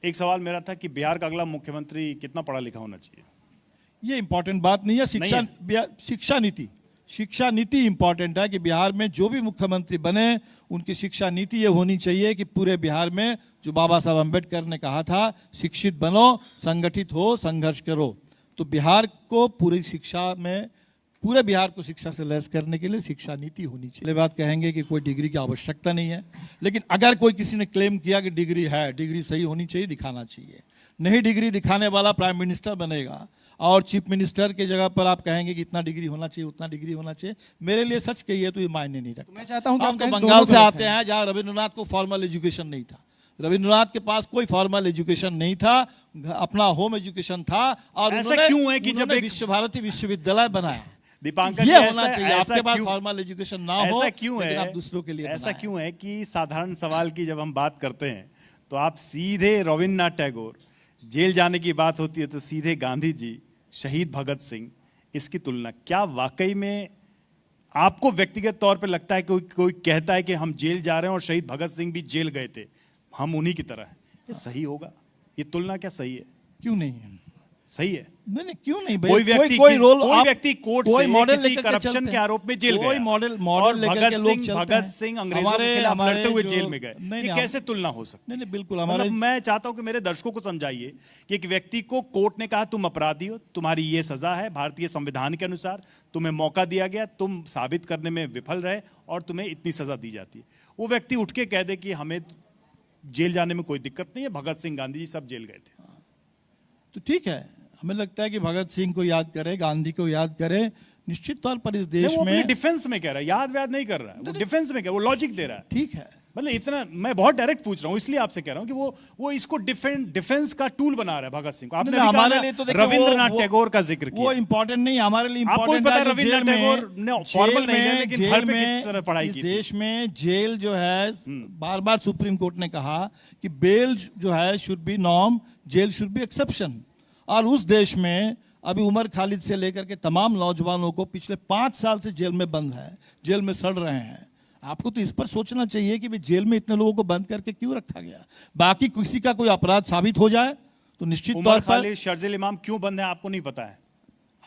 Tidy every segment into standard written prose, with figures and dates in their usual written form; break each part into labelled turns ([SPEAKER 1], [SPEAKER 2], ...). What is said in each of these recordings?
[SPEAKER 1] एक सवाल मेरा था कि बिहार का अगला मुख्यमंत्री कितना पढ़ा लिखा होना चाहिए?
[SPEAKER 2] ये इंपॉर्टेंट बात नहीं है। शिक्षा नीति इंपॉर्टेंट है कि बिहार में जो भी मुख्यमंत्री बने उनकी शिक्षा नीति ये होनी चाहिए कि पूरे बिहार में जो बाबा साहब अम्बेडकर ने कहा था, शिक्षित बनो, संगठित हो, संघर्ष करो। तो बिहार को पूरी शिक्षा में, पूरे बिहार को शिक्षा से लैस करने के लिए शिक्षा नीति होनी चाहिए। बात कहेंगे कि कोई डिग्री की आवश्यकता नहीं है, लेकिन अगर कोई किसी ने क्लेम किया कि डिग्री है, डिग्री सही होनी चाहिए, दिखाना चाहिए। नहीं डिग्री दिखाने वाला प्राइम मिनिस्टर बनेगा और चीफ मिनिस्टर के जगह पर आप कहेंगे कि इतना डिग्री होना चाहिए, उतना डिग्री होना चाहिए। मेरे लिए सच कहिए तो ये मायने नहीं रखता।
[SPEAKER 3] मैं चाहता हूं कि
[SPEAKER 2] हम तो बंगाल से आते हैं जहाँ रविंद्रनाथ को फॉर्मल एजुकेशन नहीं था। रविंद्रनाथ के पास कोई फॉर्मल एजुकेशन नहीं था, अपना होम एजुकेशन था। और
[SPEAKER 1] ऐसा क्यों है कि जब
[SPEAKER 2] विश्व भारती विश्वविद्यालय बनाया?
[SPEAKER 1] दीपांकर,
[SPEAKER 2] ये होना चाहिए। आपके पास फॉर्मल एजुकेशन ना हो,
[SPEAKER 1] ऐसा क्यों है?
[SPEAKER 2] आप दूसरों के लिए
[SPEAKER 1] ऐसा क्यों है कि साधारण सवाल की जब हम बात करते हैं तो आप सीधे रविंद्रनाथ टैगोर, जेल जाने की बात होती है तो सीधे गांधी जी, शहीद भगत सिंह, इसकी तुलना? क्या वाकई में आपको व्यक्तिगत तौर पे लगता है कि कोई कहता है कि हम जेल जा रहे हैं और शहीद भगत सिंह भी जेल गए थे, हम उन्हीं की तरह हैं, ये सही होगा? ये तुलना क्या सही है?
[SPEAKER 2] क्यों नहीं है?
[SPEAKER 1] सही है।
[SPEAKER 2] नहीं क्यों नहीं भाई?
[SPEAKER 1] कोई व्यक्ति कोर्ट से किसी करप्शन के आरोप में जेल गया,
[SPEAKER 2] कोई मॉडल
[SPEAKER 1] और
[SPEAKER 2] लेकर
[SPEAKER 1] भगत सिंह अंग्रेजों के खिलाफ लड़ते हुए जेल में गए, ये कैसे तुलना हो सकती है?
[SPEAKER 2] नहीं बिल्कुल।
[SPEAKER 1] मतलब मैं चाहता हूं कि मेरे दर्शकों को समझाइए कि एक व्यक्ति को कोर्ट ने कहा तुम अपराधी हो, तुम्हारी ये सजा है, भारतीय संविधान के अनुसार तुम्हें मौका दिया गया, तुम साबित करने में विफल रहे और तुम्हें इतनी सजा दी जाती है। वो व्यक्ति उठ के कह दे कि हमें जेल जाने में कोई दिक्कत नहीं है, भगत सिंह, गांधी जी सब जेल गए थे,
[SPEAKER 2] तो ठीक है। हमें लगता है कि भगत सिंह को याद करे, गांधी को याद करे। निश्चित तौर पर इस देश में
[SPEAKER 1] डिफेंस में कह रहा है, याद व्याद नहीं कर रहा है, वो डिफेंस में कह, वो लॉजिक दे रहा है।
[SPEAKER 2] ठीक है,
[SPEAKER 1] मतलब इतना मैं बहुत डायरेक्ट पूछ रहा हूं, इसलिए आपसे कह रहा हूं कि वो इसको डिफेंस का टूल बना रहा है भगत सिंह को। आपने
[SPEAKER 2] हमारे लिए तो
[SPEAKER 1] रविंद्रनाथ टैगोर का जिक्र किया,
[SPEAKER 2] वो इंपॉर्टेंट नहीं, हमारे लिए
[SPEAKER 1] इंपॉर्टेंट है। रविंद्रनाथ टैगोर ने फॉर्मल नहीं है, लेकिन घर पे किस तरह पढ़ाई की?
[SPEAKER 2] देश में जेल जो है, बार बार सुप्रीम कोर्ट ने कहा कि बेल जो है should be norm, jail should be exception. और उस देश में अभी उमर खालिद से लेकर के तमाम नौजवानों को पिछले 5 साल से जेल में बंद है, जेल में सड़ रहे हैं। आपको तो इस पर सोचना चाहिए कि जेल में इतने लोगों को बंद करके क्यों रखा गया। बाकी किसी का कोई अपराध साबित हो जाए तो निश्चित तौर पर
[SPEAKER 1] शर्जील इमाम क्यों बंद है आपको नहीं पता है?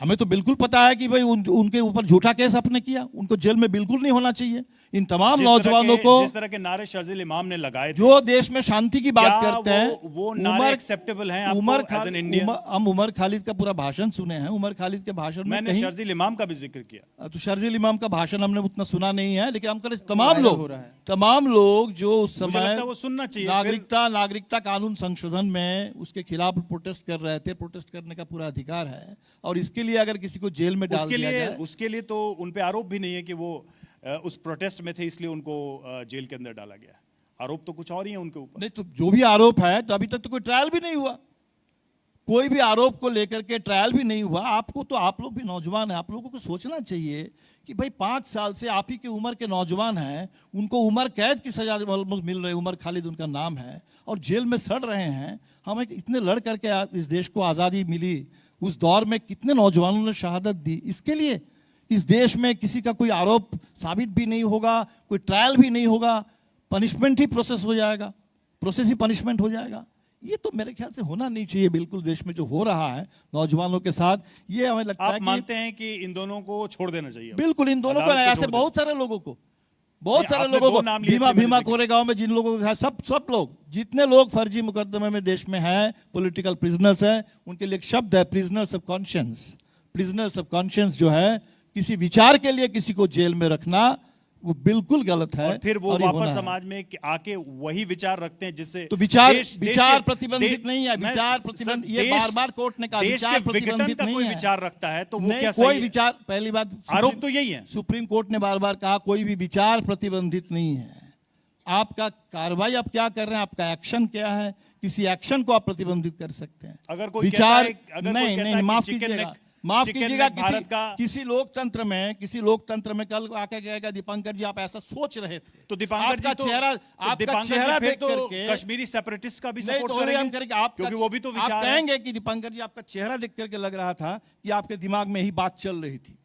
[SPEAKER 2] हमें तो बिल्कुल पता है कि भाई उनके ऊपर झूठा केस आपने किया, उनको जेल में बिल्कुल नहीं होना चाहिए। इन तमाम नौजवानों को
[SPEAKER 1] जिस तरह के नारे शर्जील इमाम ने लगाए थे,
[SPEAKER 2] जो देश में शांति की बात करते हैं,
[SPEAKER 1] वो नारे एक्सेप्टेबल हैं आपको एज एन इंडियन?
[SPEAKER 2] हम उमर खालिद का पूरा भाषण सुने हैं। उमर खालिद के भाषण में
[SPEAKER 1] मैंने शर्जील इमाम का भी जिक्र किया,
[SPEAKER 2] तो शर्जील इमाम का भाषण हमने उतना सुना नहीं है, लेकिन हम तमाम लोग जो उस समय
[SPEAKER 1] वो सुनना चाहिए।
[SPEAKER 2] नागरिकता कानून संशोधन में उसके खिलाफ प्रोटेस्ट कर रहे थे। प्रोटेस्ट करने का पूरा अधिकार है, और इसके लिए अगर किसी को जेल में डाल दिया जाए,
[SPEAKER 1] उसके लिए तो उन पे आरोप भी नहीं है कि वो उस प्रोटेस्ट में थे इसलिए उनको जेल के अंदर डाला गया। आरोप तो कुछ और ही है उनके ऊपर।
[SPEAKER 2] नहीं तो जो भी आरोप है, तो अभी तक तो कोई ट्रायल भी नहीं हुआ, कोई भी आरोप को लेकर के ट्रायल भी नहीं हुआ। आपको तो, आप लोग भी नौजवान हैं, आप लोगों को सोचना चाहिए कि भाई 5 साल से आप ही की उम्र के नौजवान हैं, उनको उम्र कैद की सजा मिल रही, उमर खालिद उनका नाम है, और जेल में सड़ रहे हैं। हमें इतने लड़ करके इस देश को आज़ादी मिली, उस दौर में कितने नौजवानों ने शहादत दी। इसके लिए इस देश में किसी का कोई आरोप साबित भी नहीं होगा, कोई ट्रायल भी नहीं होगा, पनिशमेंट ही प्रोसेस हो जाएगा, प्रोसेस ही पनिशमेंट हो जाएगा। ये तो मेरे ख्याल से होना नहीं चाहिए बिल्कुल। देश में जो हो रहा है नौजवानों के साथ, ये हमें लगता है
[SPEAKER 1] आप मानते हैं कि इन दोनों को छोड़ देना चाहिए?
[SPEAKER 2] बिल्कुल, इन दोनों को, ऐसे बहुत सारे लोगों को, भीमा कोरेगांव में जिन लोगों का, सब लोग, जितने लोग फर्जी मुकदमे में देश में हैं, पॉलिटिकल प्रिजनर्स हैं, उनके लिए एक शब्द है prisoners of conscience. Prisoners of conscience जो है, किसी विचार के लिए किसी को जेल में रखना, वो बिल्कुल गलत है।
[SPEAKER 1] और फिर वो वापस समाज में आके वही विचार रखते हैं, जिससे
[SPEAKER 2] तो विचार प्रतिबंधित नहीं है। विचार प्रतिबंध, ये बार कोर्ट ने कहा, विचार प्रतिबंधित नहीं है।
[SPEAKER 1] कोई विचार रखता है तो वो क्या
[SPEAKER 2] कोई विचार, पहली बात,
[SPEAKER 1] आरोप तो यही है,
[SPEAKER 2] सुप्रीम कोर्ट ने बार कहा कोई भी विचार प्रतिबंधित नहीं है। आपका कार्रवाई आप क्या कर रहे हैं, आपका एक्शन क्या है, किसी एक्शन को आप प्रतिबंधित कर सकते हैं।
[SPEAKER 1] अगर कोई
[SPEAKER 2] विचार नहीं, माफ कीजिएगा, किसी लोकतंत्र में कल आके कहेगा दीपांकर जी आप ऐसा सोच रहे थे,
[SPEAKER 1] तो दीपांकर जी
[SPEAKER 2] आपका चेहरा देख करके
[SPEAKER 1] कश्मीरी सेपरेटिस्ट का भी सपोर्ट करेंगे, क्योंकि वो भी तो विचार
[SPEAKER 2] कहेंगे कि दीपांकर जी आपका चेहरा देख करके लग रहा था कि आपके दिमाग में ही बात चल रही थी।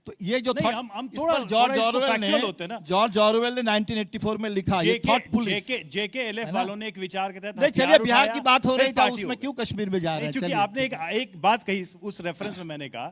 [SPEAKER 2] तो ये जो
[SPEAKER 1] नहीं,
[SPEAKER 2] thought-
[SPEAKER 1] हम
[SPEAKER 2] इस
[SPEAKER 1] थोड़ा-
[SPEAKER 2] पर जॉर्ज
[SPEAKER 1] थोड़ा इसको
[SPEAKER 2] ऑरवेल
[SPEAKER 1] factual होते हैं ना।
[SPEAKER 2] जॉर्ज ऑरवेल ने 1984 में लिखा ये थॉटफुल।
[SPEAKER 1] जेके एलएफ वालों ने एक विचार के तहत
[SPEAKER 2] नहीं, चलिए
[SPEAKER 1] हथियार
[SPEAKER 2] बिहार
[SPEAKER 1] उठाया,
[SPEAKER 2] की बात हो
[SPEAKER 1] फिर
[SPEAKER 2] रही था,
[SPEAKER 1] पार्टी हो
[SPEAKER 2] उसमें
[SPEAKER 1] गई।
[SPEAKER 2] क्यों कश्मीर में जा रहे
[SPEAKER 1] नहीं,
[SPEAKER 2] हैं?
[SPEAKER 1] चूंकि
[SPEAKER 2] चलिए।
[SPEAKER 1] आपने एक बात कही उस रेफरेंस में मैंने कहा